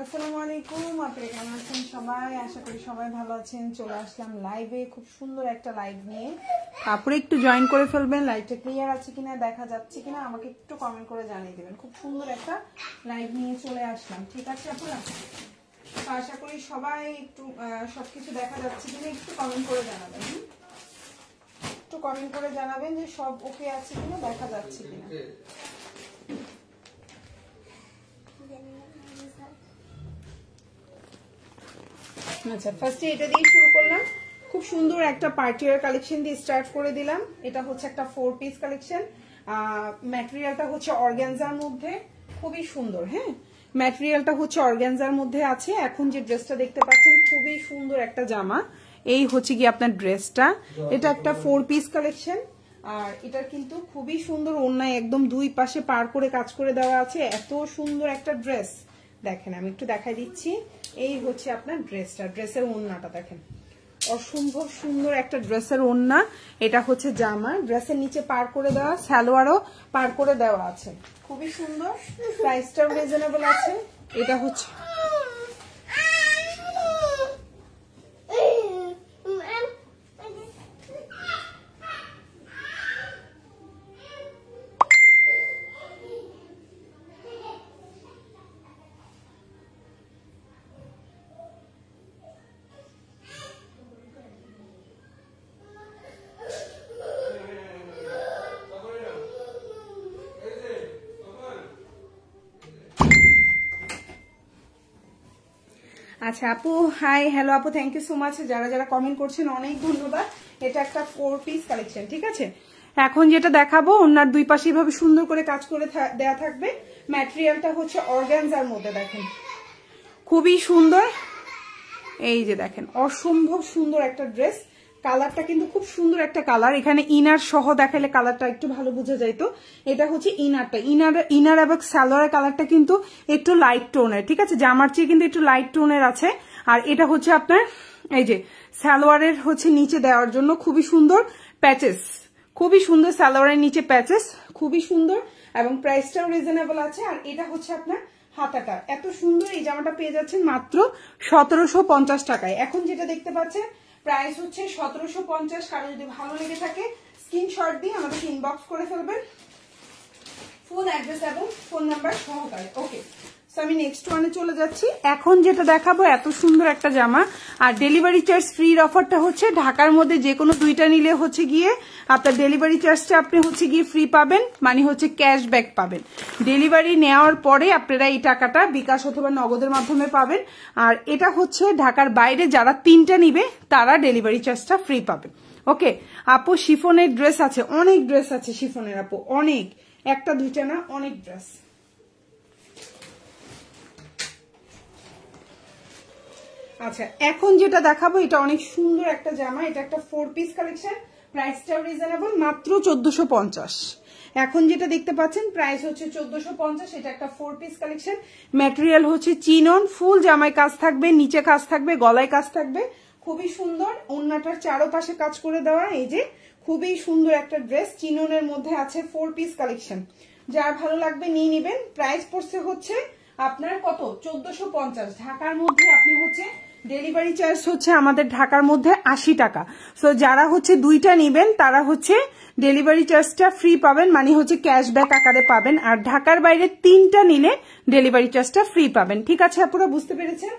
আসসালামু আলাইকুম, আপনারা কেমন আছেন সবাই? আশা করি সবাই ভালো আছেন। চলে আসলাম লাইভে, খুব সুন্দর একটা লাইভ নিয়ে। তারপরে একটু জয়েন করে ফেলবেন। লাইভটা ক্লিয়ার আছে কিনা, দেখা যাচ্ছে কিনা আমাকে একটু কমেন্ট করে জানিয়ে দেবেন। খুব সুন্দর একটা লাইভ নিয়ে চলে আসলাম, ঠিক আছে আপনারা? আশা করি সবাই একটু সবকিছু দেখা যাচ্ছে কিনা একটু কমেন্ট করে জানাবেন। একটু কমেন্ট করে জানাবেন যে সব ওকে আছে কিনা, দেখা যাচ্ছে কিনা। আচ্ছা, ফার্স্টে এটা দিয়ে শুরু করলাম। খুব সুন্দর একটা পার্টিওয়ার কালেকশন দিয়ে স্টার্ট করে দিলাম। এটা হচ্ছে একটা 4 পিস কালেকশন। ম্যাটেরিয়ালটা হচ্ছে অর্গানজার মধ্যে, খুবই সুন্দর। হ্যাঁ, ম্যাটেরিয়ালটা হচ্ছে অর্গানজার মধ্যে আছে। এখন যে ড্রেসটা দেখতে পাচ্ছেন, খুবই সুন্দর একটা জামা। এই হচ্ছে কি আপনার ড্রেসটা। এটা একটা 4 পিস কালেকশন। আর এটার কিন্তু খুবই সুন্দর ওড়নায় একদম দুই পাশে পার করে কাজ করে দেওয়া আছে। এত সুন্দর একটা ড্রেস, দেখেন আমি একটু দেখাই দিচ্ছি। এই হচ্ছে আপনার ড্রেসটা, ড্রেসের ওড়নাটা দেখেন, অসম্ভব সুন্দর একটা ড্রেসের ওড়না। এটা হচ্ছে জামা, ড্রেসের নিচে পার করে দেওয়া, সালোয়ারও পার করে দেওয়া আছে। খুবই সুন্দর, প্রাইসটাও রিজনেবল আছে। এটা হচ্ছে আচ্ছা আপু, হাই, হ্যালো আপু, থ্যাংক ইউ সো মাচ। যারা যারা কমেন্ট করছেন অনেক ধন্যবাদ। এটা একটা 4 পিস কালেকশন, ঠিক আছে? এখন যেটা দেখাবো, ওনার দুই পাশে এভাবে সুন্দর করে কাজ করে দেয়া থাকবে। ম্যাটেরিয়ালটা হচ্ছে অর্গানজার মধ্যে, দেখেন খুবই সুন্দর। এই যে দেখেন, অসম্ভব সুন্দর একটা ড্রেস। কালারটা কিন্তু খুব সুন্দর একটা কালার। এখানে ইনার সহ দেখালে কালারটা একটু ভালো বোঝা যাইতো। এটা হচ্ছে ইনারটা, ইনার এবং সালোয়ারের কালারটা কিন্তু একটু লাইট টোনের, ঠিক আছে? জামার চেয়ে কিন্তু একটু লাইট টোনের আছে। আর এটা হচ্ছে আপনার এই যে সালোয়ারের হচ্ছে নিচে দেওয়ার জন্য খুবই সুন্দর প্যাচেস, খুবই সুন্দর সালোয়ারের নিচে প্যাচেস, খুবই সুন্দর। এবং প্রাইসটাও রিজনেবল আছে। আর এটা হচ্ছে আপনার হাতাটা, এত সুন্দর। এই জামাটা পেয়ে যাচ্ছেন মাত্র 1750 টাকায়। এখন যেটা দেখতে পাচ্ছেন প্রাইস হচ্ছে 1750। কারো যদি ভালো লেগে থাকে স্ক্রিনশট দিয়ে আমাদেরকে ইনবক্স করে ফেলবেন, ফুল অ্যাড্রেস এবং ফোন নাম্বার সহকারে। ওকে, সো আমি নেক্সট ওয়ানে চলে যাচ্ছি। এখন যেটা দেখাবো, এত সুন্দর একটা জামা। আর ডেলিভারি চার্জ ফ্রির অফারটা হচ্ছে ঢাকার মধ্যে যে কোনো দুইটা নিলে হচ্ছে গিয়ে আপনার ডেলিভারি চার্জটা আপনি হচ্ছে গিয়ে ফ্রি পাবেন, মানে হচ্ছে ক্যাশব্যাক পাবেন। ডেলিভারি নেওয়ার পরে আপনারা এই টাকাটা বিকাশ অথবা নগদের মাধ্যমে পাবেন। আর এটা হচ্ছে ঢাকার বাইরে যারা 3টা নিবে তারা ডেলিভারি চার্জটা ফ্রি পাবেন। ওকে আপু, শিফনের ড্রেস আছে, অনেক ড্রেস আছে শিফনের আপু, অনেক, একটা দুইটা না, অনেক ড্রেস। আচ্ছা, এখন যেটা দেখাবো এটা অনেক সুন্দর একটা জামা। এটা একটা 4 পিস কালেকশন, প্রাইসটাও রিজনেবল, মাত্র 1450। এখন যেটা দেখতে পাচ্ছেন প্রাইস হচ্ছে 1450। এটা একটা 4 পিস কালেকশন। ম্যাটেরিয়াল হচ্ছে চিনন, ফুল জামায় কাজ থাকবে, নিচে কাজ থাকবে, গলায় কাজ থাকবে, খুবই সুন্দর। ওড়নাটার চারপাশে কাজ করে দেওয়া। এই যে খুবই সুন্দর একটা ড্রেস, চিননের মধ্যে আছে, 4 পিস কালেকশন। যার ভালো লাগবে নিয়ে নেবেন। প্রাইস পড়ছে হচ্ছে আপনার কত, 1450। ঢাকার মধ্যে আপনি হচ্ছে ডেলিভারি চার্জ হচ্ছে আমাদের ঢাকার মধ্যে 80 টাকা। সো যারা হচ্ছে দুইটা নিবেন তারা হচ্ছে ডেলিভারি চার্জটা ফ্রি পাবেন, মানে হচ্ছে ক্যাশব্যাক আকারে পাবেন। আর ঢাকার বাইরে 3টা নিলে ডেলিভারি চার্জটা ফ্রি পাবেন, ঠিক আছে আপনারা বুঝতে পেরেছেন?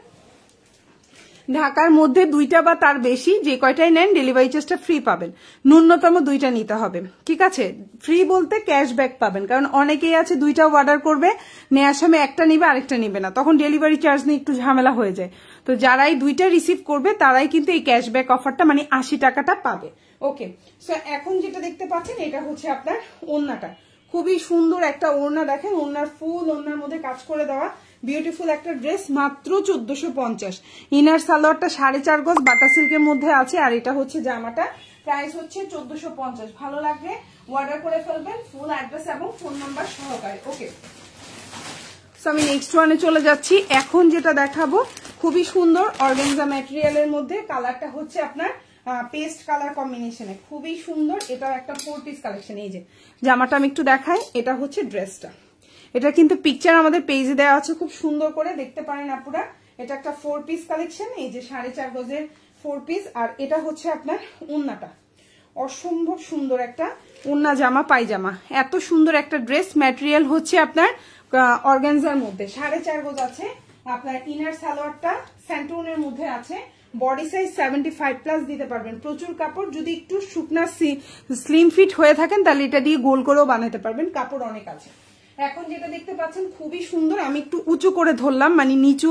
ঢাকার মধ্যে 2টা বা তার বেশি যে কয়টাই নেন ডেলিভারি চার্জটা ফ্রি পাবেন। ন্যূনতম 2টা নিতে হবে, ঠিক আছে? ফ্রি বলতে ক্যাশব্যাক পাবেন, কারণ অনেকেই আছে 2টা অর্ডার করবে, নেওয়ার সময় একটা নিবে আরেকটা নিবে না, তখন ডেলিভারি চার্জ নিয়ে একটু ঝামেলা হয়ে যায়। তো যারাই 2টা রিসিভ করবে তারাই কিন্তু এই ক্যাশব্যাক অফারটা, মানে 80 টাকাটা পাবে। ওকে, সো এখন যেটা দেখতে পাচ্ছেন এটা হচ্ছে আপনার ওড়নাটা, খুবই সুন্দর একটা ওড়না। দেখেন ওড়নার ফুল, ওড়নার মধ্যে কাজ করে দেওয়া, বিউটিফুল একটা ড্রেস, মাত্র 1450। ইনার সালোয়ারটা 4.5 গজ বাটা সিল্কের মধ্যে আছে। আর এটা হচ্ছে জামাটা, প্রাইস হচ্ছে 1450। ভালো লাগলে অর্ডার করে ফেলবেন, ফুল অ্যাড্রেস এবং ফোন নাম্বার সহকারে। ওকে, সো আমি নেক্সট ওয়ানে চলে যাচ্ছি। এখন যেটা দেখাবো খুবই সুন্দর অর্গানজা ম্যাটেরিয়ালের মধ্যে, কালারটা হচ্ছে আপনার পেস্ট কালার কম্বিনেশনে, খুবই সুন্দর। এটা একটা 4 পিস কালেকশন। এই যে জামাটা আমি একটু দেখাই, এটা হচ্ছে ড্রেসটা। এটা কিন্তু পিকচার আমাদের পেজে দেওয়া আছে, খুব সুন্দর করে দেখতে পারেন আপুরা। এটা একটা 4 পিস কালেকশন, এই যে 4.5 গজের 4 পিস। আর এটা হচ্ছে আপনার ওড়নাটা, অসম্ভব সুন্দর একটা ওড়না জামা পায়জামা, এত সুন্দর একটা ড্রেস। ম্যাটেরিয়াল হচ্ছে আপনার অর্গানজার মধ্যে, 4.5 গজ আছে। আপনার ইনার সালোয়ারটা স্যান্টুনের মধ্যে আছে, বডি সাইজ 75+ দিতে পারবেন, প্রচুর কাপড়। যদি একটু শুকনা স্লিম ফিট হয়ে থাকেন তাহলে এটা দিয়ে গোল করেও বানাতে পারবেন, কাপড় অনেক আছে। এখন যেটা দেখতে পাচ্ছেন খুবই সুন্দর, আমি একটু উঁচু করে ধরলাম, মানে নিচু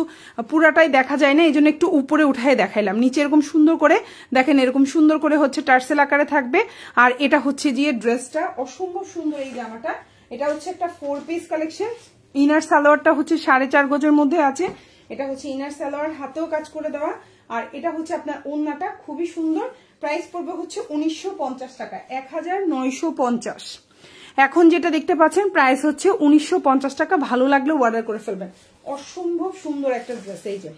পুরাটাই দেখা যায় না, এই জন্য একটু উপরে উঠায় দেখাইলাম। নিচে এরকম সুন্দর করে দেখেন, এরকম সুন্দর করে হচ্ছে টার্সেল আকারে থাকবে। আর এটা হচ্ছে গিয়ে ড্রেসটা, অসম্ভব সুন্দর এই জামাটা। এটা হচ্ছে একটা 4 পিস কালেকশন। ইনার সালোয়ারটা হচ্ছে 4.5 গজের মধ্যে আছে। এটা হচ্ছে ইনার সালোয়ার, হাতেও কাজ করে দেওয়া। আর এটা হচ্ছে আপনার ওড়নাটা, খুবই সুন্দর। প্রাইস পড়বে হচ্ছে 1950 টাকা, 1950। এখন যেটা দেখতে পাচ্ছেন প্রাইস হচ্ছে 1950 টাকা। ভালো লাগলে অর্ডার করে ফেলবেন। অসম্ভব সুন্দর একটা ড্রেস, এই যে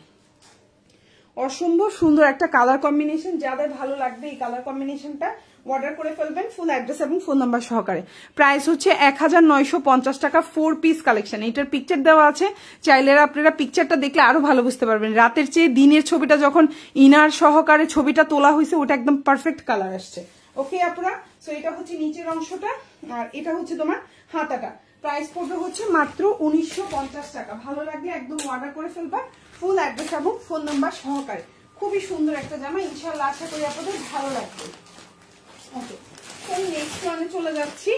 অসম্ভব সুন্দর একটা কালার কম্বিনেশন। যাদের ভালো লাগবে এই কালার কম্বিনেশনটা অর্ডার করে ফেলবেন, ফুল অ্যাড্রেস এবং ফোন নাম্বার সহকারে। প্রাইস হচ্ছে 1950 টাকা, 4 পিস কালেকশন। এটার পিকচার দেওয়া আছে, চাইলে আপনারা পিকচারটা দেখলে আরো ভালো বুঝতে পারবেন। রাতের চেয়ে দিনের ছবিটা যখন ইনার সহকারে ছবিটা তোলা হয়েছে, ওটা একদম পারফেক্ট কালার আসছে। ওকে আপনারা, সো এটা হচ্ছে নিচের অংশটা, আর এটা হচ্ছে তোমার হাতাটা। প্রাইস পড়বে হচ্ছে মাত্র 1950 টাকা। ভালো লাগলে একদম অর্ডার করে ফেলবা, ফুল অ্যাড্রেস এবং ফোন নাম্বার সহকারে। খুবই সুন্দর একটা জামা, ইনশাআল্লাহ আশা করি আপনাদের ভালো লাগবে। ওকে, নেক্সট ওয়ানে চলে যাচ্ছি।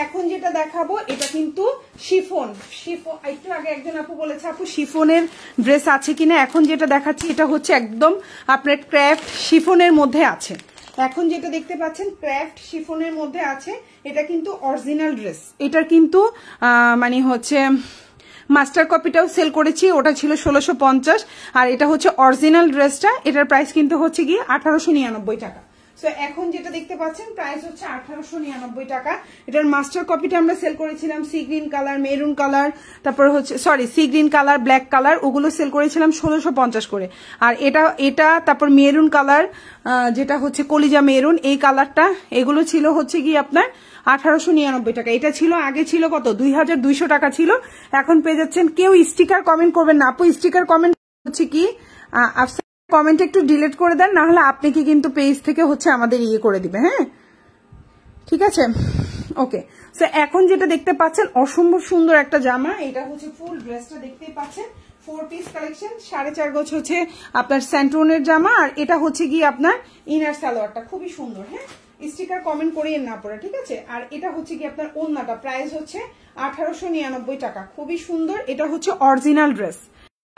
এখন যেটা দেখাবো এটা কিন্তু শিফন। একটু আগে একজন আপু বলেছে আপু শিফনের ড্রেস আছে কিনা। এখন যেটা দেখাচ্ছি এটা হচ্ছে একদম আপনার ক্র্যাফট শিফনের মধ্যে আছে। এখন যেটা দেখতে পাচ্ছেন ক্র্যাফট শিফনের মধ্যে আছে, এটা কিন্তু অরিজিনাল ড্রেস। এটার কিন্তু মানে হচ্ছে মাস্টার কপিটাও সেল করেছি, ওটা ছিল 1650। আর এটা হচ্ছে অরিজিনাল ড্রেসটা, এটার প্রাইস কিন্তু হচ্ছে গিয়ে 1899 টাকা। সো এখন যেটা দেখতে পাচ্ছেন প্রাইস হচ্ছে 1899 টাকা। এটার মাস্টার কপিটা আমরা সেল করেছিলাম sea green colour, maroon colour, তারপর হচ্ছে sea green colour, black colour, ওগুলো সেল করেছিলাম 1650 করে। আর এটা তারপর মেরুন কালার, যেটা হচ্ছে কলিজা মেরুন, এই কালারটা, এগুলো ছিল হচ্ছে কি আপনার 1899 টাকা। এটা ছিল আগে ছিল কত 2200 টাকা ছিল, এখন পেয়ে যাচ্ছেন। কেউ স্টিকার কমেন্ট করবেন না আপু, স্টিকার কমেন্ট হচ্ছে কি কমেন্ট একটু ডিলিট করে দেন, না হলে আপনি কি কিন্তু পেজ থেকে হচ্ছে আমাদের ইয়ে করে দিবে। হ্যাঁ ঠিক আছে, ওকে। সো এখন যেটা দেখতে পাচ্ছেন অসম্ভব সুন্দর একটা জামা, এটা হচ্ছে ফুল ড্রেসটা দেখতেই পাচ্ছেন, 4 পিস কালেকশন, 4.5 গজ হচ্ছে আপনার স্যান্টনের জামা। আর এটা হচ্ছে গিয়ে আপনার ইনার সালোয়ারটা, খুবই সুন্দর। হ্যাঁ, স্টিকার কমেন্ট করিয়ে না পড়ে, ঠিক আছে। আর এটা হচ্ছে কি আপনার ওড়নাটা, প্রাইস হচ্ছে 1899 টাকা, খুবই সুন্দর। এটা হচ্ছে অরিজিনাল ড্রেস,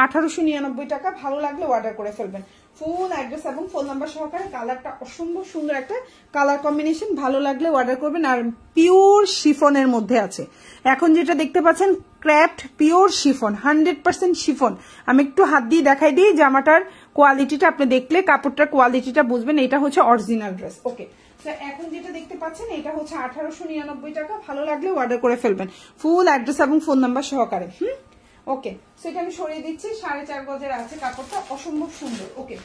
1899 টাকা। ভালো লাগলে অর্ডার করে ফেলবেন, ফুল অ্যাড্রেস এবং ফোন নাম্বার সহকারে। কালারটা অসম্ভব সুন্দর একটা কালার কম্বিনেশন, ভালো লাগলে অর্ডার করবেন। আর পিওর শিফনের মধ্যে আছে। এখন যেটা দেখতে পাচ্ছেন ক্র্যাফট পিওর শিফন, 100% শিফন। আমি একটু হাত দিয়ে দেখাই দিই জামাটার কোয়ালিটিটা, আপনি দেখলে কাপড়টার কোয়ালিটিটা বুঝবেন। এটা হচ্ছে অরিজিনাল ড্রেস। ওকে, এখন যেটা দেখতে পাচ্ছেন এটা হচ্ছে 1899 টাকা। ভালো লাগলে অর্ডার করে ফেলবেন, ফুল অ্যাড্রেস এবং ফোন নাম্বার সহকারে। ওকে, সেটা আমি সরিয়ে দিচ্ছি। 4.5 গজের আছে, কাপড়টা অসম্ভব সুন্দর। ওকে,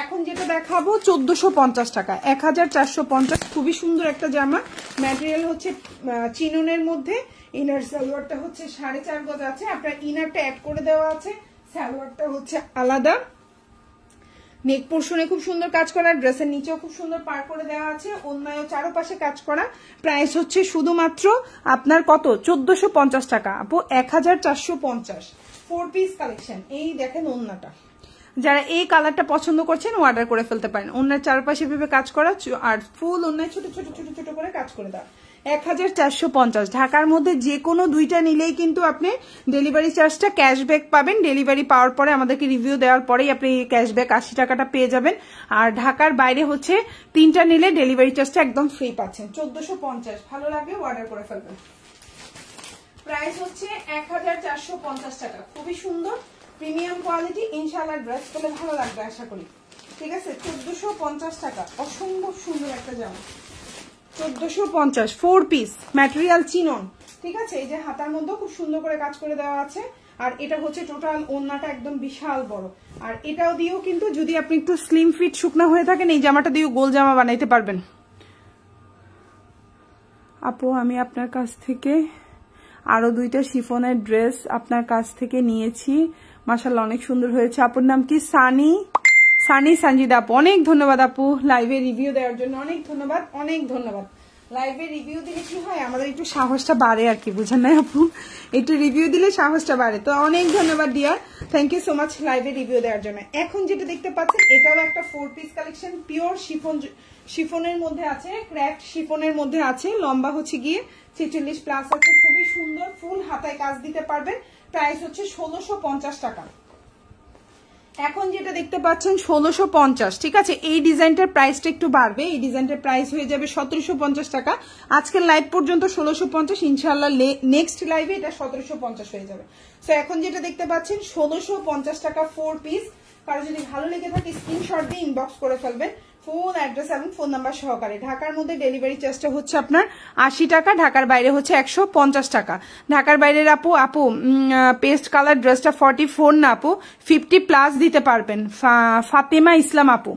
এখন যেটা দেখাবো 1450 টাকা, 1450। খুবই সুন্দর একটা জামা, ম্যাটেরিয়াল হচ্ছে চিননের মধ্যে। ইনার সালোয়ারটা হচ্ছে 4.5 গজ আছে, আপনার ইনারটা অ্যাড করে দেওয়া আছে, সালোয়ারটা হচ্ছে আলাদা। নেক পোর্শনে খুব সুন্দর কাজ করা, ড্রেসের নিচেও খুব সুন্দর পার করে দেওয়া আছে, অন্যায় চারপাশে কাজ করা। প্রাইস হচ্ছে শুধুমাত্র আপনার কত 1450 টাকা আপু, 1450। 4 পিস কালেকশন। এই দেখেন ওন্নাটা, যারা এই কালারটা পছন্দ করছেন অর্ডার করে ফেলতে পারেন। ওন্নার চারপাশে ভেবে কাজ করা, আর ফুল ওন্নায় ছোট ছোট ছোট ছোট করে কাজ করে দেওয়া। 1450। ঢাকার মধ্যে যে কোনো দুইটা নিলেই কিন্তু আপনি ডেলিভারি চার্জটা ক্যাশব্যাক পাবেন। ডেলিভারি পাওয়ার পরে আমাদেরকে রিভিউ দেওয়ার পরেই আপনি ক্যাশব্যাক 80 টাকাটা পেয়ে যাবেন। আর ঢাকার বাইরে হচ্ছে 3টা নিলে ডেলিভারি চার্জটা একদম ফ্রি পাচ্ছেন, 1450। ভালো লাগলে অর্ডার করে ফেলবেন। প্রাইস হচ্ছে 1450 টাকা, খুবই সুন্দর প্রিমিয়াম কোয়ালিটি। ইনশাআল্লাহ ড্রেস পেলে ভালো লাগবে আশা করি, ঠিক আছে। 1450 টাকা, অসম্ভব সুন্দর একটা জামা, 1450। 4 পিস, ম্যাটেরিয়াল চিনন, ঠিক আছে। এই যে হাতার মধ্যে খুব সুন্দর করে কাজ করে দেওয়া আছে। আর এটা হচ্ছে টোটাল ওড়নাটা একদম বিশাল বড়। আর এটাও দিয়েও কিন্তু যদি আপনি একটু স্লিম ফিট শুকনা হয়ে থাকেন, এই জামাটা দিয়েও গোল জামা বানাইতে পারবেন। আপু আমি আপনার কাছ থেকে আরো 2টা শিফনের ড্রেস আপনার কাছ থেকে নিয়েছি, মাশাআল্লাহ অনেক সুন্দর হয়েছে। আপুর নাম কি? সানি সঞ্জিদা আপু, অনেক ধন্যবাদ আপু লাইভে রিভিউ দেওয়ার জন্য, অনেক ধন্যবাদ, অনেক ধন্যবাদ। লাইভে রিভিউ দিলে কি হয়, আমাদের একটু সাহসটা বাড়ে আর কি, বুঝেন না আপু, একটু রিভিউ দিলে সাহসটা বাড়ে। তো অনেক ধন্যবাদ dear, thank you so much লাইভে রিভিউ দেওয়ার জন্য। এখন যেটা দেখতে পাচ্ছেন এটাও একটা 4 পিস কালেকশন, পিওর শিফনের মধ্যে আছে, ক্র্যাফট শিফনের মধ্যে আছে, লম্বা হচ্ছে গিয়ে 46 প্লাস আছে, খুবই সুন্দর, ফুল হাতায় কাজ দিতে পারবেন। প্রাইস হচ্ছে 1650 টাকা। এখন যেটা দেখতে পাচ্ছেন 1650, ঠিক আছে। এই ডিজাইনটার প্রাইসটা একটু বাড়বে, এই ডিজাইনটার প্রাইস হয়ে যাবে 1750 টাকা। আজকের লাইভ পর্যন্ত 1650, ইনশাআল্লাহ নেক্সট লাইভে এটা 1750 হয়ে যাবে। সো এখন যেটা দেখতে পাচ্ছেন 1650 টাকা 4 পিস। কারো যদি ভালো লেগে থাকে স্ক্রিনশট দিয়ে ইনবক্স করে ফেলবেন, ফুল অ্যাড্রেস এবং ফোন নাম্বার সহকারে। ঢাকার মধ্যে ডেলিভারি চার্জটা হচ্ছে আপনার 80 টাকা, ঢাকার বাইরে হচ্ছে 150 টাকা। ঢাকার বাইরের আপু পেস্ট কালার ড্রেসটা 44 না আপু, 50 প্লাস দিতে পারবেন। ফাতেমা ইসলাম আপু,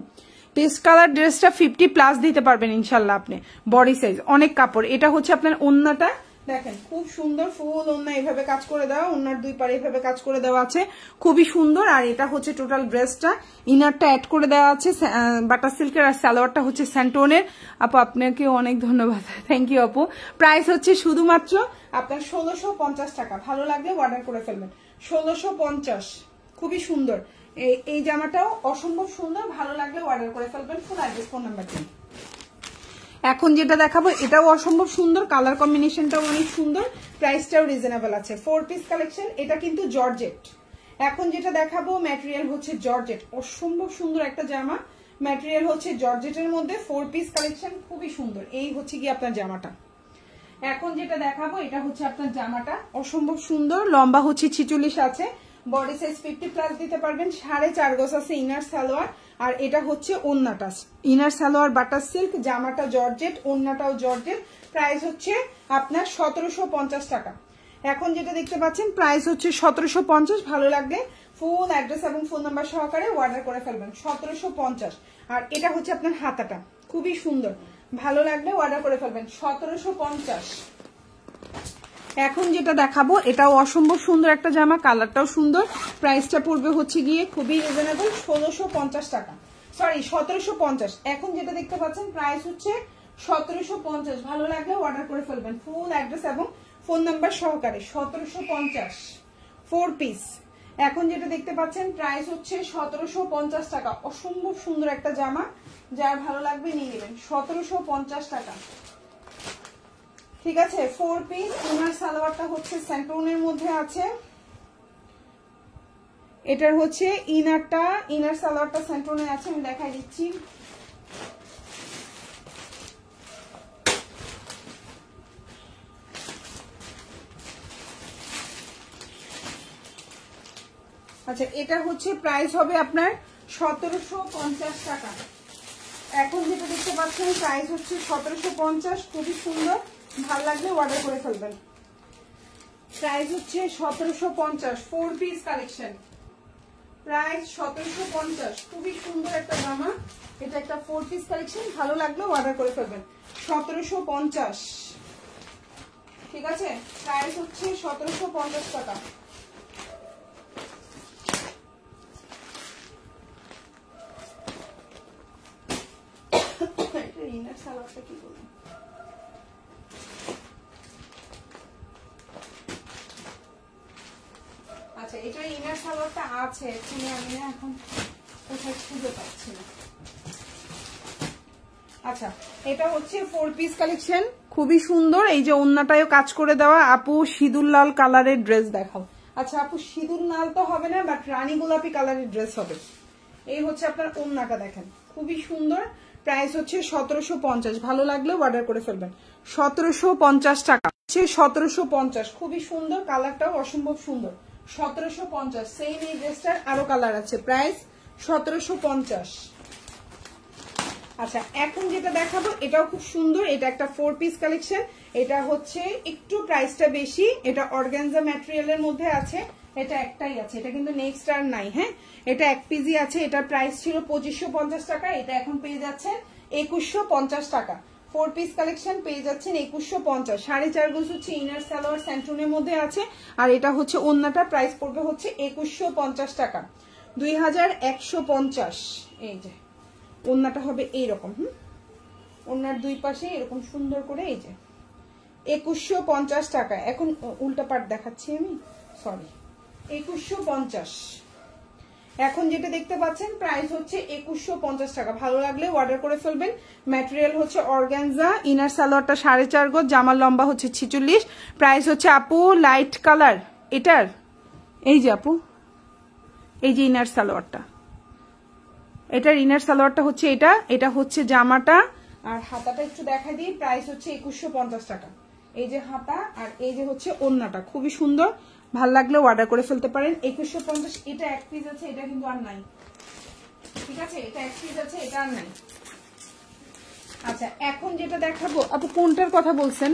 পেস্ট কালার ড্রেসটা 50 প্লাস দিতে পারবেন ইনশাল্লাহ আপনি, বডি সাইজ, অনেক কাপড়। এটা হচ্ছে আপনার ওন্নাটা, দেখেন খুব সুন্দর, ফুল ওন্না এভাবে কাজ করে দেওয়া, ওন্নার 2 পারে এভাবে কাজ করে দেওয়া আছে, খুবই সুন্দর। আর এটা হচ্ছে টোটাল ড্রেসটা, ইনারটা অ্যাড করে দেওয়া আছে বাটার সিল্কের, আর সালোয়ারটা হচ্ছে স্যান্টোনের। আপু আপনাকে অনেক ধন্যবাদ, থ্যাংক ইউ আপু। প্রাইস হচ্ছে শুধুমাত্র আপনার 1650 টাকা। ভালো লাগলে অর্ডার করে ফেলবেন, 1650, খুবই সুন্দর। এই জামাটাও অসম্ভব সুন্দর, ভালো লাগলে অর্ডার করে ফেলবেন, ফুল অ্যাড্রেস ফোন নাম্বার দিন। এখন যেটা দেখাবো এটাও অসম্ভব সুন্দর, কালার কম্বিনেশনটাও অনেক সুন্দর, প্রাইসটাও রিজনেবল আছে। 4 পিস কালেকশন, এটা কিন্তু জর্জেট। এখন যেটা দেখাবো ম্যাটেরিয়াল হচ্ছে জর্জেট, অসম্ভব সুন্দর একটা জামা, ম্যাটেরিয়াল হচ্ছে জর্জেটের মধ্যে 4 পিস কালেকশন, খুবই সুন্দর। এই হচ্ছে কি আপনার জামাটা। এখন যেটা দেখাবো এটা হচ্ছে আপনার জামাটা, অসম্ভব সুন্দর, লম্বা হচ্ছে 46 আছে, বডি সাইজ 50 প্লাস দিতে পারবেন, 4.5 গজ আছে ইনার সালোয়ার, আর এটা হচ্ছে ওন্নাটা, ইনার সালোয়ার বাটার সিল্ক, জামাটা জর্জেট, ওন্নাটাও জর্জেট। প্রাইস হচ্ছে আপনার 1750 টাকা। এখন যেটা দেখতে পাচ্ছেন প্রাইস হচ্ছে 1750, ভালো লাগলে ফুল অ্যাড্রেস এবং ফোন নাম্বার সহকারে অর্ডার করে ফেলবেন, 1750। আর এটা হচ্ছে আপনার হাতাটা, খুবই সুন্দর, ভালো লাগলে অর্ডার করে ফেলবেন, 1750। এখন যেটা দেখাবো এটাও অসম্ভব সুন্দর একটা জামা, কালারটাও সুন্দর, প্রাইসটা পড়বে হচ্ছে গিয়ে খুবই রিজনেবল, 1650 টাকা, সরি 1750। এখন যেটা দেখতে পাচ্ছেন প্রাইস হচ্ছে 1750, ভালো লাগলে অর্ডার করে ফেলবেন, ফুল অ্যাড্রেস এবং ফোন নাম্বার সহকারে, 1750 4 পিস। এখন যেটা দেখতে পাচ্ছেন প্রাইস হচ্ছে 1750 টাকা, অসম্ভব সুন্দর একটা জামা, যার ভালো লাগবে নিয়ে নেবেন, 1750 টাকা, ঠিক আছে। 4 পিস, ইনার সালোয়ারটা হচ্ছে স্যান্টোনের মধ্যে আছে, এটার হচ্ছে ইনার সালোয়ারটা স্যান্টোনে আছে, আমি দেখাই দিচ্ছি। আচ্ছা, এটা হচ্ছে প্রাইস হবে আপনার 1750 টাকা। এখন যেটা দেখতে পাচ্ছেন প্রাইস হচ্ছে 1750, খুবই সুন্দর, ভালো লাগলে অর্ডার করে ফেলবেন। প্রাইস হচ্ছে 1750, 4 পিস কালেকশন, প্রাইস 1750, খুবই সুন্দর একটা জামা, এটা একটা 4 পিস কালেকশন, ভালো লাগলে অর্ডার করে ফেলবেন, 1750, ঠিক আছে। প্রাইস হচ্ছে 1750 টাকা। ইনার সালোয়ারটা কি বলবো, আচ্ছা এটা ইনার সালোয়ারটা আছে, এখানে আমি না এখন কোথায় খুঁজে পাচ্ছি না। আচ্ছা, এটা হচ্ছে 4 পিস কালেকশন, খুবই সুন্দর, এই যে ওন্নাটায়ও কাজ করে দেওয়া। আপু সিঁদুর লাল কালারের ড্রেস দেখাও। আচ্ছা আপু সিঁদুর লাল তো হবে না, বাট রানী গোলাপি কালারের ড্রেস হবে। এই হচ্ছে আপনার ওন্নাটা, দেখেন খুবই সুন্দর, প্রাইস হচ্ছে 1750, ভালো লাগলেও অর্ডার করে ফেলবেন, 1750 টাকা হচ্ছে 1750, খুবই সুন্দর, কালারটাও অসম্ভব সুন্দর, 1750। সেম এই ড্রেসটার আরো কালার আছে, প্রাইস 1750। আচ্ছা, এখন যেটা দেখাবো এটাও খুব সুন্দর, এটা একটা 4 পিস কালেকশন, এটা হচ্ছে একটু প্রাইসটা বেশি, এটা অর্গানজা ম্যাটেরিয়ালের মধ্যে আছে, এটা একটাই আছে, এটা কিন্তু নেক্সট আর নাই, হ্যাঁ এটা 1 পিসই আছে। এটার প্রাইস ছিল 2550 টাকা, এটা এখন পেয়ে যাচ্ছে 2150 টাকা। 4 পিস কালেকশন পেয়ে যাচ্ছেন 2150। 4.5 গজ হচ্ছে ইনার সালোয়ার স্যান্টুনের মধ্যে আছে, আর এটা হচ্ছে ওন্নাটা, প্রাইস পড়বে হচ্ছে 2150 টাকা, 2150। এই যে ওন্নাটা হবে এইরকম, ওন্নার দুই পাশে এরকম সুন্দর করে, এই যে 2150 টাকা। এখন উল্টা পাট দেখাচ্ছি আমি, সরি, 2150। এখন যেটা দেখতে পাচ্ছেন প্রাইস হচ্ছে 2150 টাকা। ভালো লাগলে অর্ডার করে ফেলবেন। ম্যাটেরিয়াল হচ্ছে অর্গানজা, ইনার সালোয়ারটা 4.5 গজ, জামার লম্বা হচ্ছে 46। প্রাইস হচ্ছে আপু লাইট কালার এটার, এই যে আপু এই যে ইনার সালোয়ারটা, এটার ইনার সালোয়ারটা হচ্ছে এটা, এটা হচ্ছে জামাটা, আর হাতাটা একটু দেখাই দিই। প্রাইস হচ্ছে 2150 টাকা। এই যে হাতা আর এই যে হচ্ছে ওন্নাটা, খুবই সুন্দর। ভাল লাগলে অর্ডার করে ফেলতে পারেন। 2150। এটা এক পিস আছে, এটা কিন্তু আর নাই, ঠিক আছে, এটা এক পিস আছে, এটা আর নাই। আচ্ছা এখন যেটা দেখাবো, আপু কোনটার কথা বলছেন?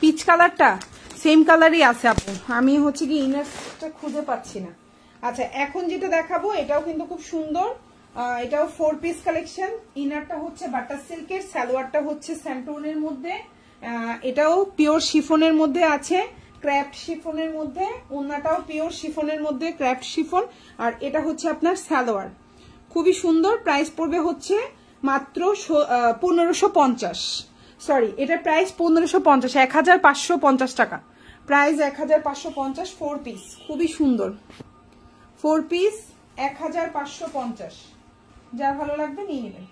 পিচ কালারটা সেম কালারই আছে আপু, আমি হচ্ছে কি ইনারটা খুঁজে পাচ্ছি না। আচ্ছা এখন যেটা দেখাবো এটাও কিন্তু খুব সুন্দর, এটাও 4 পিস কালেকশন। ইনারটা হচ্ছে বাটার সিল্কের, সালোয়ারটা হচ্ছে স্যান্টোনের মধ্যে, এটাও পিওর শিফনের মধ্যে আছে, ক্র্যাফট শিফনের মধ্যে, ওন্নাটাও পিওর শিফনের মধ্যে ক্র্যাফট শিফন, আর এটা হচ্ছে আপনার সালোয়ার, খুবই সুন্দর। প্রাইস পড়বে হচ্ছে মাত্র 1550, সরি এটার প্রাইস 1550, 1550 টাকা, প্রাইস 1550। 4 পিস খুবই সুন্দর, 4 পিস 1550, যার ভালো লাগবে নিয়ে নেবেন।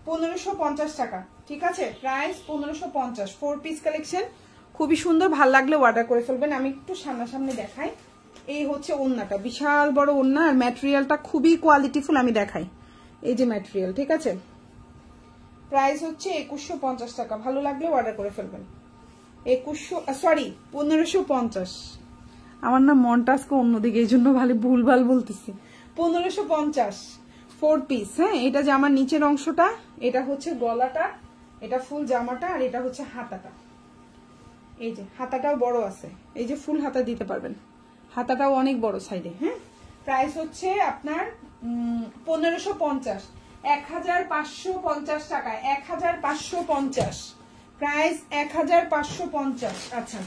1550 টাকা, ঠিক আছে, প্রাইস 1550। 4 পিস কালেকশন খুবই সুন্দর, ভাল লাগলে অর্ডার করে ফেলবেন। আমি একটু সামনাসামনি দেখাই। এই হচ্ছে ওন্নাটা, বিশাল বড় ওন্না, আর ম্যাটেরিয়ালটা খুবই কোয়ালিটিফুল, আমি দেখাই। এই যে ম্যাটেরিয়াল, ঠিক আছে, প্রাইস হচ্ছে 2150 টাকা, ভালো লাগলে অর্ডার করে ফেলবেন। 1550। আমার না মনটা আজকে অন্যদিকে, এই জন্য ভালো ভুলভাল বলতেছি। 1550 4 পিস। হ্যাঁ, এটা জামার নিচের অংশটা, এটা হচ্ছে গলাটা, এটা ফুল জামাটা, আর এটা হচ্ছে হাতাটা। এই যে হাতাটাও বড় আছে, এই যে ফুল হাতা দিতে পারবেন, হাতাটাও অনেক বড় সাইডে। হ্যাঁ, প্রাইস হচ্ছে আপনার 1550, 1550 টাকা, 1550, প্রাইস 1550। আচ্ছা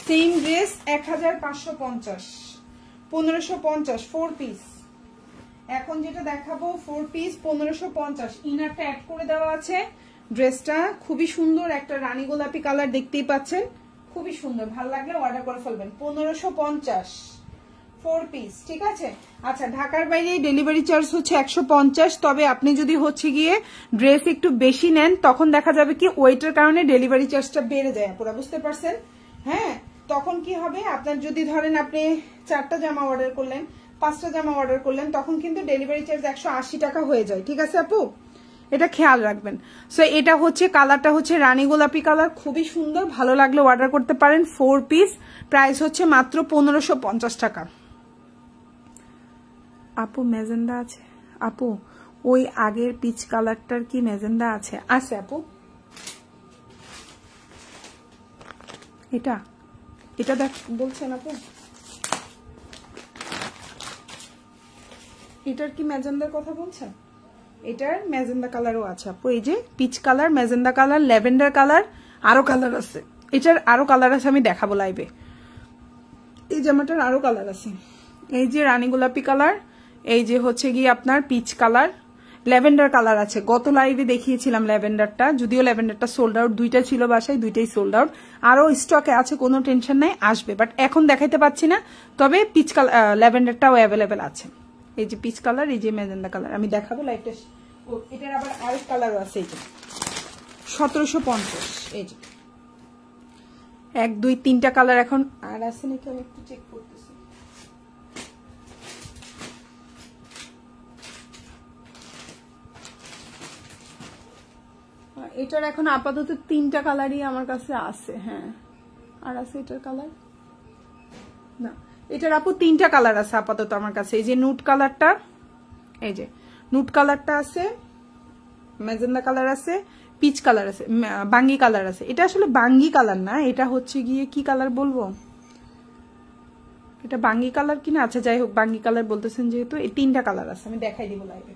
সেম ড্রেস 1550, 1550 4 পিস। এখন যেটা দেখাবো 4 পিস 1550, ইনারটা অ্যাড করে দেওয়া আছে। ড্রেসটা খুবই সুন্দর, একটা রানী গোলাপি কালার দেখতেই পাচ্ছেন, খুবই সুন্দর, ভালো লাগলে অর্ডার করে ফেলবেন। 1550 4 পিস, ঠিক আছে। আচ্ছা ঢাকার বাইরে ডেলিভারি চার্জ হচ্ছে 150, তবে আপনি যদি হচ্ছে গিয়ে ড্রেস একটু বেশি নেন তখন দেখা যাবে কি ওয়েটের কারণে ডেলিভারি চার্জটা বেড়ে যায়, পুরো বুঝতে পারছেন? হ্যাঁ, তখন কি হবে, আপনার যদি ধরেন আপনি 4টা জামা অর্ডার করলেন, 5টা জামা অর্ডার করলেন, তখন কিন্তু ডেলিভারি চার্জ 180 টাকা হয়ে যায়, ঠিক আছে আপু, এটা খেয়াল রাখবেন। সো এটা হচ্ছে কালারটা হচ্ছে রানী গোলাপি কালার, খুবই সুন্দর, ভালো লাগলে অর্ডার করতে পারেন। 4 পিস, প্রাইস হচ্ছে মাত্র 1550 টাকা। আপু ম্যাজেন্ডা আছে? আপু ওই আগের পিচ কালারটার কি ম্যাজেন্ডা আছে? আছে আপু, এটা এটা দেখ বলছেন আপু, এটার কি ম্যাজেন্ডার কথা বলছেন? এটার ম্যাজেন্ডা কালারও আছে আপু, এই যে peach colour, magenta colour, lavender colour, আরো কালার আছে, এটার আরো কালার আছে, আমি দেখাবো লাইভে। এই জামাটার আরো কালার আছে, এই যে রানী গোলাপি কালার, এই যে হচ্ছে গিয়ে আপনার পিচ কালার, ল্যাভেন্ডার কালার আছে। গত লাইভে দেখিয়েছিলাম ল্যাভেন্ডারটা, যদিও ল্যাভেন্ডারটা সোল্ড আউট, 2টা ছিল বাসায়, 2টাই সোল্ড আউট, আরো স্টকে আছে, কোনো টেনশন নাই, আসবে, বাট এখন দেখাইতে পাচ্ছি না, তবে পিচ কালার ল্যাভেন্ডারটাও অ্যাভেলেবেল আছে। এই যে পিচ কালার, এই যে ম্যাজেন্ডা কালার, আমি দেখাবো লাইভটা। এটার আবার আরেক কালারও আছে, এই যে 1750, এই যে 1 2 3টা কালার এখন আর আছে নাকি আমি একটু চেক করতেছি। এটার এখন আপাতত 3টা কালারই আমার কাছে আছে। হ্যাঁ, আর আছে এটার কালার না, এটার আপু 3টা কালার আছে আপাতত আমার কাছে। এই যে নুট কালারটা, এই যে নুট কালারটা আছে, ম্যাজেন্ডা কালার আছে, পিচ কালার আছে, বাঙ্গি কালার আছে। এটা আসলে বাঙ্গি কালার না, এটা হচ্ছে গিয়ে কি কালার বলবো, এটা বাঙ্গি কালার কিনা, আচ্ছা যাই হোক, বাঙ্গি কালার বলতেছেন যেহেতু, এই 3টা কালার আছে, আমি দেখাই দিব লাইভে।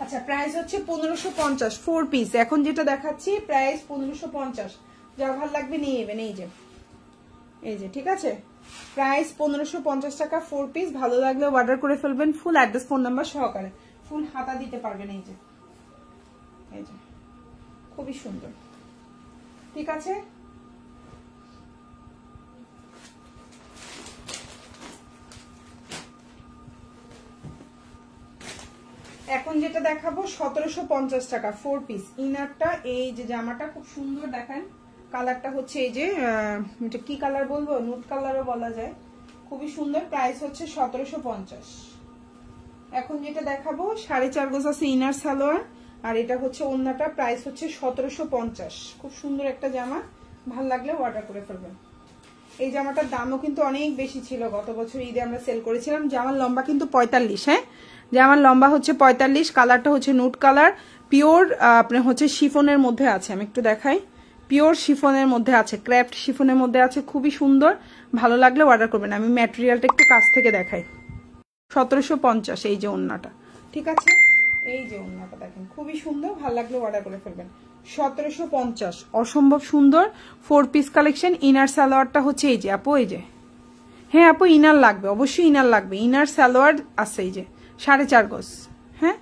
আচ্ছা প্রাইস হচ্ছে 1550 4 পিস। এখন যেটা দেখাচ্ছি প্রাইস 1550, যার ভালো লাগবে নিয়ে নেবেন। এই যে ঠিক আছে, প্রাইস 1550 টাকা 4 পিস। ভালো লাগলে অর্ডার করে ফেলবেন, ফুল অ্যাড্রেস ফোন নাম্বার সহকারে, ফুল হাতা দিতে পারবেন। এই যে খুবই সুন্দর, ঠিক আছে। এখন যেটা দেখাবো 1750 টাকা 4 পিস ইনারটা। এই যে জামাটা খুব সুন্দর, দেখেন কালারটা হচ্ছে এই যে এটা কি কালার বলবো, নুট কালারও বলা যায়, খুবই সুন্দর। প্রাইস হচ্ছে 1750। এখন যেটা দেখাবো 4.5 গজ আছে ইনার সালোয়ার, আর এটা হচ্ছে ওন্নাটা। প্রাইস হচ্ছে 1750। খুব সুন্দর একটা জামা, ভাল লাগলে অর্ডার করে ফেলবেন। এই জামাটার দামও কিন্তু অনেক বেশি ছিল, গত বছর ঈদে আমরা সেল করেছিলাম। জামার লম্বা কিন্তু 45, হ্যাঁ জামার লম্বা হচ্ছে 45। কালারটা হচ্ছে নুট কালার, পিওর আপনার হচ্ছে শিফনের মধ্যে আছে। আমি একটু দেখাই, পিওর শিফনের মধ্যে আছে, ক্র্যাফট শিফনের মধ্যে আছে, খুবই সুন্দর। ভালো লাগলে অর্ডার করবেন। আমি ম্যাটেরিয়ালটা একটু কাছ থেকে দেখাই। 1750 এই যে ওন্নাটা, ঠিক আছে। এই যে ওন্নাটা দেখেন খুবই সুন্দর, ভালো লাগলে অর্ডার করে ফেলবেন। 1750, অসম্ভব সুন্দর 4 পিস কালেকশন। ইনার সালোয়ারটা হচ্ছে এই যে আপু, এই যে হ্যাঁ আপু ইনার লাগবে, অবশ্যই ইনার লাগবে। ইনার সালোয়ার আছে এই যে 4.5 গজ, হ্যাঁ।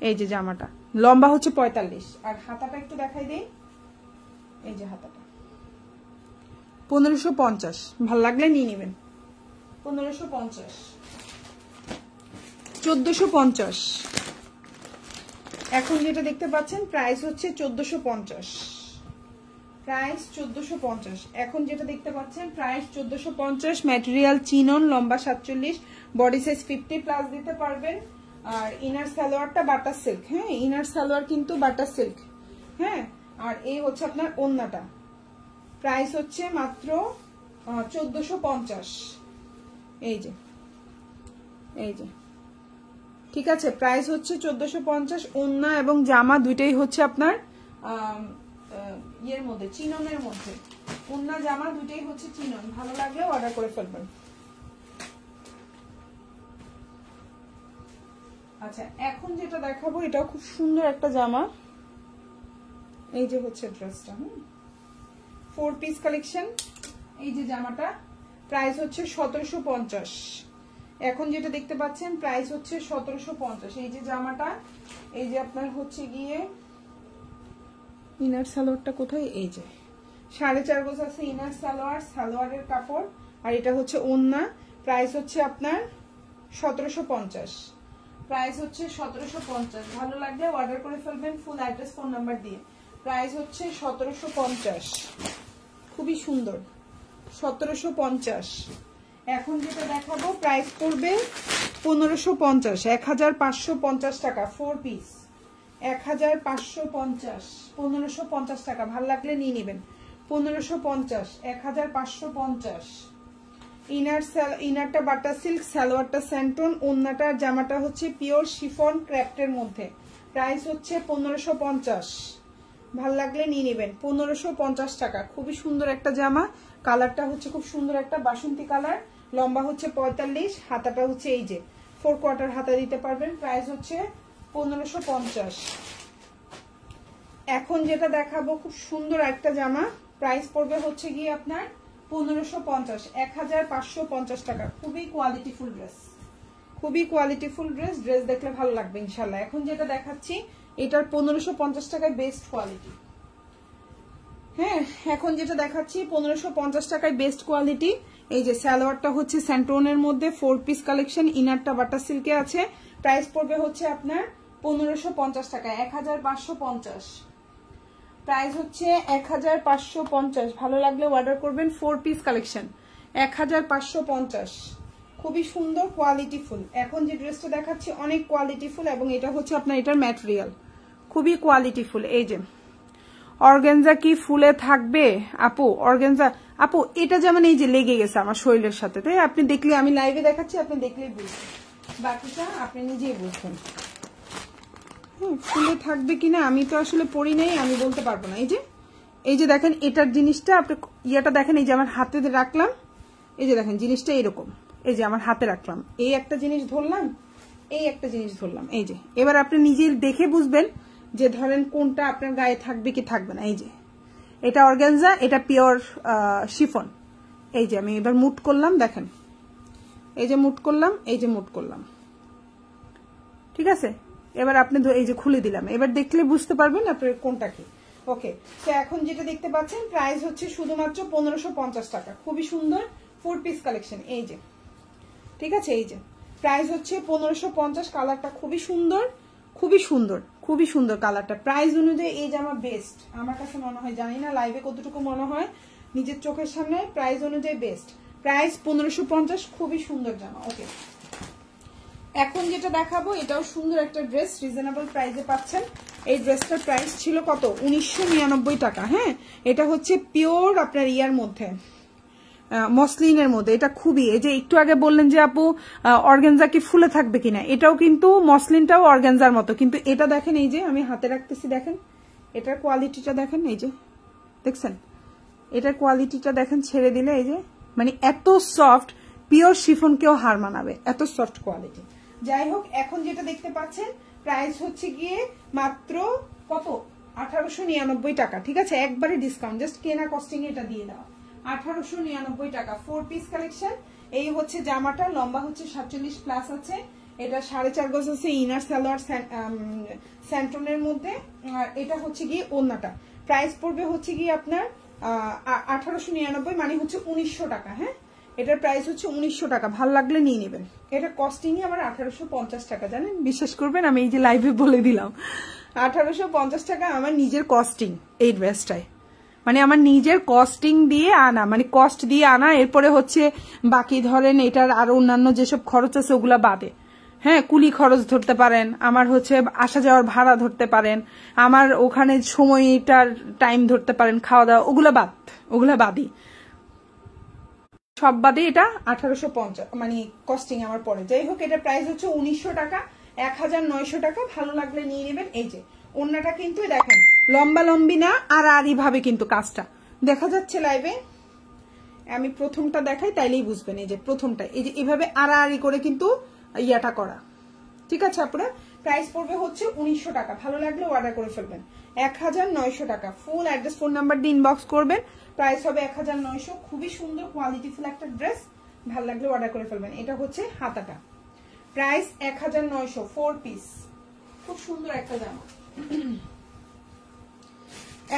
এই যে জামাটা লম্বা হচ্ছে 45, আর হাতাটা একটু দেখাই দেই। এই যে হাতাটা 1550, ভাল লাগলে নিয়ে নেবেন। 1550, 1450। এখন যেটা দেখতে পাচ্ছেন প্রাইস হচ্ছে 1450, প্রাইস 1450। এখন যেটা দেখতে পাচ্ছেন প্রাইস 1450। ম্যাটেরিয়াল চিনন, লম্বা 47, বডি সাইজ 50 প্লাস দিতে পারবেন। আর ইনার সালোয়ারটা বাটার সিল্ক, হ্যাঁ ইনার সালোয়ার কিন্তু বাটার সিল্ক, হ্যাঁ। আর এই হচ্ছে আপনার ওন্নাটা, প্রাইস হচ্ছে মাত্র 1450। এই যে ঠিক আছে, প্রাইস হচ্ছে 1450। ওন্না এবং জামা দুইটাই হচ্ছে আপনার ইয়ের মধ্যে, চিননের মধ্যে। ওন্না জামা দুইটাই হচ্ছে চিনন। ভালো লাগলে অর্ডার করে ফেলবেন। আচ্ছা এখন যেটা দেখাবো এটাও খুব সুন্দর একটা জামা। এই যে হচ্ছে ড্রেসটা, 4 পিস কালেকশন। এই যে জামাটা প্রাইস হচ্ছে 1750। এখন যেটা দেখতে পাচ্ছেন প্রাইস হচ্ছে 1750। এই যে জামাটা, এই যে আপনার হচ্ছে গিয়ে ইনার সালোয়ারটা কোথায়, এই যে 4.5 গজ আছে ইনার সালোয়ার, সালোয়ারের কাপড়। আর এটা হচ্ছে ওন্না। প্রাইস হচ্ছে আপনার 1750, প্রাইস হচ্ছে 1750। ভালো লাগলে অর্ডার করে ফেলবেন, ফুল অ্যাড্রেস ফোন নাম্বার দিয়ে। প্রাইস হচ্ছে 1750, খুবই সুন্দর 1750। এখন যেটা দেখাবো প্রাইস পড়বে 1550, 1550 টাকা 4 পিস, 1550, 1550 টাকা। ভালো লাগলে নিয়ে নেবেন। 1550, 1550। ইনারটা বাটার সিল্ক, সালোয়ারটা স্যান্টন, ওন্নাটা জামাটা হচ্ছে পিওর শিফন ক্র্যাফটের মধ্যে। প্রাইস হচ্ছে 1550। ভাল লাগলে নিয়ে নেবেন। 1550 টাকা, খুবই সুন্দর একটা জামা। কালারটা হচ্ছে খুব সুন্দর একটা বাসন্তী কালার, লম্বা হচ্ছে 45, হাতাটা হচ্ছে এই যে 4 কোয়ার্টার হাতা দিতে পারবেন। প্রাইস হচ্ছে 1550। এখন যেটা দেখাবো খুব সুন্দর একটা জামা, প্রাইস পড়বে হচ্ছে গিয়ে আপনার 1550, 1550 টাকা। খুবই কোয়ালিটিফুল ড্রেস, খুবই কোয়ালিটিফুল ড্রেস। ড্রেস দেখলে ভালো লাগবে ইনশাল্লাহ। এখন যেটা দেখাচ্ছি এটার 1550 টাকায় বেস্ট কোয়ালিটি, হ্যাঁ। এখন যেটা দেখাচ্ছি 1550 টাকায় বেস্ট কোয়ালিটি। এই যে সালোয়ারটা হচ্ছে স্যান্টোনের মধ্যে 4 পিস কালেকশন, ইনারটা বাটার সিল্কে আছে। প্রাইস পড়বে হচ্ছে আপনার 1550 টাকা, 1550। প্রাইস হচ্ছে 1550। ভালো লাগলে অর্ডার করবেন। 4 পিস কালেকশন 1550, খুবই সুন্দর কোয়ালিটিফুল। এখন যে ড্রেসটা দেখাচ্ছি অনেক কোয়ালিটিফুল, এবং এটা হচ্ছে আপনার এটার ম্যাটেরিয়াল খুবই কোয়ালিটিফুল। এই যে অর্গানজা কি ফুলে থাকবে আপু? অর্গানজা আপু এটা যেমন এই যে লেগে গেছে আমার শরীরের সাথে, তাই আপনি দেখলে, আমি লাইভে দেখাচ্ছি আপনি দেখলেই বুঝবেন, বাকিটা আপনি নিজেই বুঝবেন। ফুলে থাকবে কিনা আমি তো আসলে পরি নাই, আমি বলতে পারবো না। এই যে দেখেন এটার জিনিসটা, আপনি ইয়েটা দেখেন, এই যে আমার হাতে রাখলাম, এই যে দেখেন জিনিসটা এরকম, এই যে আমার হাতে রাখলাম, এই একটা জিনিস ধরলাম, এই একটা জিনিস ধরলাম, এই যে এবার আপনি নিজে দেখে বুঝবেন যে ধরেন কোনটা আপনার গায়ে থাকবে কি থাকবে না। এই যে এটা অর্গানজা, এটা পিওর শিফন। এই যে আমি এবার মুট করলাম, দেখেন এই যে মুট করলাম, এই যে মুট করলাম, ঠিক আছে। এবার আপনি এই যে খুলে দিলাম, এবার দেখলে বুঝতে পারবেন আপনার কোনটা কি। ওকে, তো এখন যেটা দেখতে পাচ্ছেন প্রাইস হচ্ছে শুধুমাত্র 1550 টাকা। খুবই সুন্দর 4 পিস কালেকশন, এই যে ঠিক আছে। এই যে প্রাইস হচ্ছে 1550। কালারটা খুবই সুন্দর, খুবই সুন্দর, খুবই সুন্দর কালারটা। প্রাইস অনুযায়ী এই জামা বেস্ট আমার কাছে মনে হয়, জানি না লাইভে কতটুকু মনে হয়, নিজের চোখের সামনে প্রাইস অনুযায়ী বেস্ট। প্রাইস 1550, খুবই সুন্দর জামা। ওকে, এখন যেটা দেখাবো এটাও সুন্দর একটা ড্রেস, রিজনেবল প্রাইসে পাচ্ছেন। এই ড্রেসটার প্রাইস ছিল কত? 1999 টাকা। হ্যাঁ, এটা হচ্ছে পিওর আপনার ইয়ার মধ্যে, মসলিনের মধ্যে। এটা খুবই, এই যে একটু আগে বললেন যে আপু অর্গানজা কি ফুলে থাকবে কিনা, এটাও কিন্তু মসলিনটাও অর্গানজার মতো, কিন্তু এটা দেখেন এই যে আমি হাতে রাখতেছি, দেখেন এটার কোয়ালিটিটা দেখেন, এই যে দেখছেন এটার কোয়ালিটিটা দেখেন, ছেড়ে দিলে এই যে মানে এত সফট, পিওর শিফন কেও হার মানাবে, এত সফট কোয়ালিটি। যাই হোক, এখন যেটা দেখতে পাচ্ছেন প্রাইস হচ্ছে গিয়ে মাত্র কত? 1899 টাকা। ঠিক আছে, একবারে ডিসকাউন্ট, জাস্ট কেনা কস্টিং এটা দিয়ে দাও 1899 টাকা। 4 পিস কালেকশন। এই হচ্ছে জামাটা, লম্বা হচ্ছে 47 প্লাস আছে, এটা 4.5 গজ আছে, ইনার সালোয়ার স্যান্টনের মধ্যে। আর এটা হচ্ছে গিয়ে ওড়নাটা। প্রাইস পড়বে হচ্ছে গিয়ে আপনার 1899, মানে হচ্ছে 1900 টাকা। হ্যাঁ, এটার প্রাইস হচ্ছে 1900 টাকা। ভালো লাগলে নিয়ে নেবেন। এটা কস্টিংই আমার 1850 টাকা, জানেন? বিশ্বাস করবেন, আমি এই যে লাইভে বলে দিলাম 1850 টাকা আমার নিজের কস্টিং এই ড্রেসটায়, মানে আমার নিজের কস্টিং দিয়ে আনা, মানে কস্ট দিয়ে আনা। এরপরে হচ্ছে বাকি ধরেন এটার আরো অন্যান্য যেসব খরচ আছে ওগুলা বাদে। হ্যাঁ, কুলি খরচ ধরতে পারেন, আমার হচ্ছে আসা যাওয়ার ভাড়া ধরতে পারেন, আমার ওখানে সময়টার টাইম ধরতে পারেন, খাওয়া দাওয়া, ওগুলা বাদই, সব বাদে এটা 1850 মানে কস্টিং আমার পরে। যাই হোক, এটা প্রাইস হচ্ছে 1900 টাকা, 1900 টাকা। ভালো লাগলে নিয়ে নেবেন। এই যে ওড়নাটা কিন্তু দেখেন লম্বা লম্বি না, আড়াআড়ি ভাবে কিন্তু কাজটা দেখা যাচ্ছে লাইভে। আমি প্রথমটা দেখাই তাইলেই বুঝবেন। এই যে প্রথমটা, এই যে এভাবে আড়াআড়ি করে কিন্তু ইয়াটা করা। ঠিক আছে, আপনারা প্রাইস পড়বে হচ্ছে 1900 টাকা। ভালো লাগলে অর্ডার করে ফেলবেন। 1900 টাকা। ফুল অ্যাড্রেস, ফোন নাম্বার দিয়ে ইনবক্স করবেন। প্রাইস হবে 1900। খুবই সুন্দর কোয়ালিটিফুল একটা ড্রেস, ভালো লাগলে অর্ডার করে ফেলবেন। এটা হচ্ছে হাতাটা। প্রাইস 1900, 4 পিস, খুব সুন্দর একটা জামা।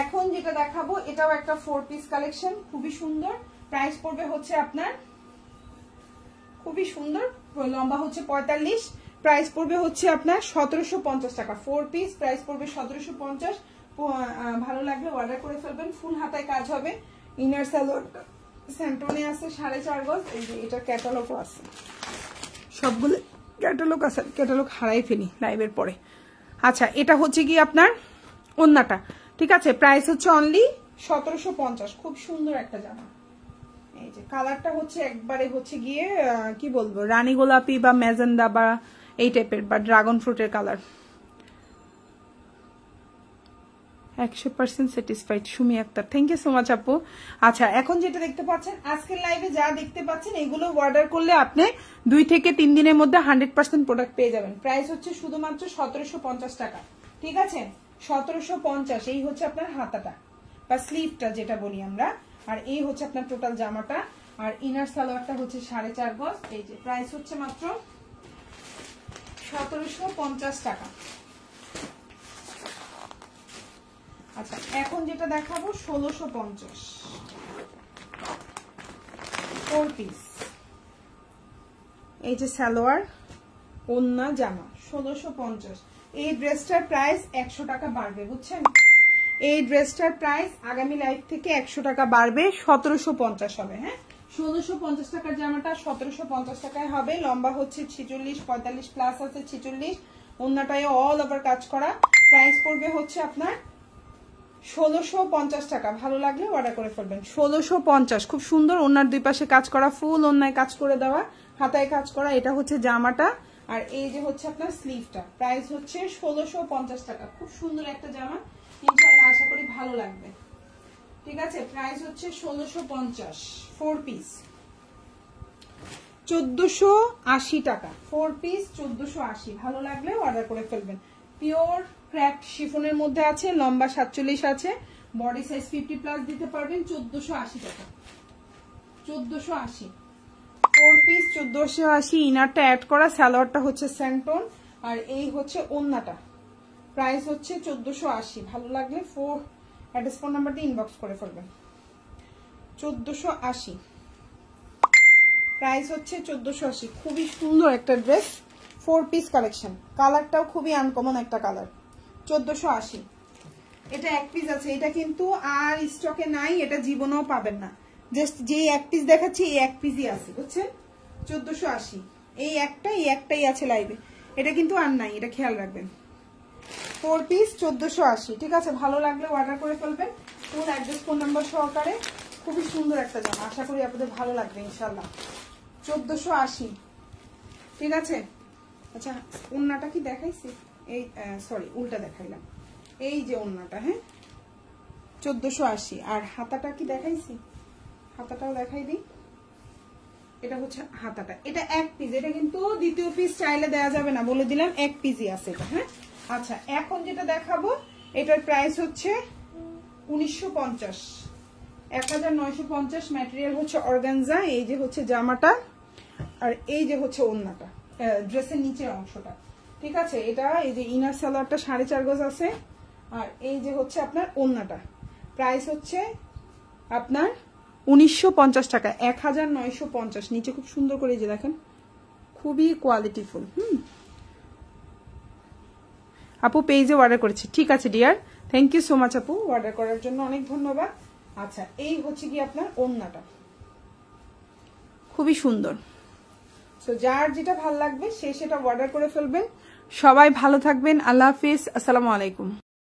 এখন যেটা দেখাবো এটাও একটা 4 পিস কালেকশন, খুবই সুন্দর। প্রাইস পড়বে হচ্ছে আপনার, খুবই সুন্দর, লম্বা হচ্ছে 45, প্রাইস পড়বে হচ্ছে আপনার 1750 টাকা। 4 পিস, প্রাইস পড়বে 1750। ভালো লাগলে অর্ডার করে ফেলবেন। ফুল হাতায় কাজ হবে, ইনার সালোয়ার স্যান্টনে আছে 4.5 গজ। এই যে এটা ক্যাটালগও আছে, সবগুলো ক্যাটালগ আছে, ক্যাটালগ হারাই ফেলি লাইভের পরে। আচ্ছা, এটা হচ্ছে কি আপনার ওন্নাটা। ঠিক আছে, প্রাইস হচ্ছে অনলি 1750। খুব সুন্দর একটা জামা। এই যে কালারটা হচ্ছে একবারে হচ্ছে গিয়ে কি বলবো, রানী গোলাপি বা ম্যাজেন্ডা বা এই টাইপের, বা ড্রাগন ফ্রুটের colour. 100% satisfied, Sumi Akter, thank you so much আপু। আচ্ছা, এখন যেটা দেখতে পাচ্ছেন আজকের লাইভে যা দেখতে পাচ্ছেন এগুলো অর্ডার করলে আপনি 2 থেকে 3 দিনের মধ্যে 100% প্রোডাক্ট পেয়ে যাবেন। প্রাইস হচ্ছে শুধুমাত্র 1750 টাকা। ঠিক আছে, 1750। এই হচ্ছে আপনার হাতাটা বা স্লিভটা যেটা বলি আমরা, আর এই হচ্ছে আপনার টোটাল জামাটা। আর ইনার সালোয়ারটা হচ্ছে 4.5 গজ। এই যে প্রাইস হচ্ছে মাত্র 1750 টাকা। আচ্ছা, এখন যেটা দেখাবো 1650, 4 পিস। এই যে সালোয়ার, ওন্না, জামা, 1650। এই ড্রেসটার প্রাইস 100 টাকা বাড়বে, বুঝছেন? এই ড্রেসটার প্রাইস আগামী লাইভ থেকে 100 টাকা বাড়বে, 1750 হবে। হ্যাঁ, 1650 টাকার জামাটা 1750 টাকায় হবে। লম্বা হচ্ছে 46, 45 প্লাস আছে 46, ওন্নাটায় অল ওভার কাজ করা। প্রাইস পড়বে হচ্ছে আপনার 1650 টাকা। ভালো লাগলে অর্ডার করে ফেলবেন। 1650, খুব সুন্দর। ওন্নার দুই পাশে কাজ করা, ফুল ওন্নায় কাজ করে দেওয়া, হাতায় কাজ করা। এটা হচ্ছে জামাটা, আর এই যে হচ্ছে আপনার স্লিভটা। প্রাইস হচ্ছে 1650 টাকা। খুব সুন্দর একটা জামা, ইনশাআল্লাহ আশা করি ভালো লাগবে। ঠিক আছে, প্রাইস হচ্ছে 1650, 4 পিস। 1480 টাকা 4 পিস 1480। ভালো লাগলে অর্ডার করে ফেলবেন। পিওর ক্র্যাপ শিফনের মধ্যে আছে, লম্বা 47 আছে, বডি সাইজ 50+ দিতে পারবেন। 1480 টাকা 1480 4 পিস 1480। ইনারটা অ্যাড করা, সালোয়ারটা হচ্ছে স্যান্টন, আর এই হচ্ছে ওন্নাটা। প্রাইস হচ্ছে 1480। ভালো লাগলে অ্যাড্রেস ফোন নাম্বার দিয়ে ইনবক্স করে ফেলবেন। 1480 প্রাইস হচ্ছে 1480। খুবই সুন্দর একটা ড্রেস, 4 পিস কালেকশন। কালারটাও খুবই আনকমন একটা কালার। 1480। এটা এক পিস আছে, এটা কিন্তু আর স্টকে নাই, এটা জীবনেও পাবেন না। জাস্ট যে এক পিস দেখাচ্ছি এই এক পিসই আছে, বুঝছেন? 1480। এই একটাই আছে লাইভে, এটা কিন্তু আর নাই, এটা খেয়াল রাখবেন। 4 পিস 1480। ঠিক আছে, ভালো লাগলে অর্ডার করে ফেলবেন ফুল অ্যাড্রেস ফোন নাম্বার সহকারে। খুবই সুন্দর একটা জামা, আশা করি আপনাদের ভালো লাগবে ইনশাল্লাহ। 1480। ঠিক আছে। আচ্ছা, ওন্নাটা কি দেখাইছি? এই সরি, উল্টা দেখাইলাম। এই যে ওন্নাটা, হ্যাঁ 1480। আর হাতাটা কি দেখাইছি? হাতাটাও দেখাই দিই। এটা হচ্ছে হাতাটা, এটা এক পিস, এটা কিন্তু দ্বিতীয় পিস চাইলে দেওয়া যাবে না, বলে দিলাম এক পিসই আছে এটা। হ্যাঁ আচ্ছা, এখন যেটা দেখাবো এটার প্রাইস হচ্ছে 1950, 1950। ম্যাটেরিয়াল হচ্ছে অর্গানজা। এই যে হচ্ছে জামাটা, আর এই যে হচ্ছে ওন্নাটা, ড্রেসের নিচের অংশটা। ঠিক আছে, এটা এই যে ইনার সালোয়ারটা 4.5 গজ আছে, আর এই যে হচ্ছে আপনার ওন্নাটা। প্রাইস হচ্ছে আপনার 1950 টাকা, 1950। নিচে খুব সুন্দর করে যে দেখেন, খুবই কোয়ালিটিফুল। আপু পেজে অর্ডার করেছি। ঠিক আছে dear, thank you so much আপু, অর্ডার করার জন্য অনেক ধন্যবাদ। আচ্ছা, এই হচ্ছে কি আপনার ওন্নাটা, খুবই সুন্দর। সো যার যেটা ভালো লাগবে সে সেটা অর্ডার করে ফেলবেন। সবাই ভালো থাকবেন, আল্লাহ হাফিজ, আসসালামু আলাইকুম।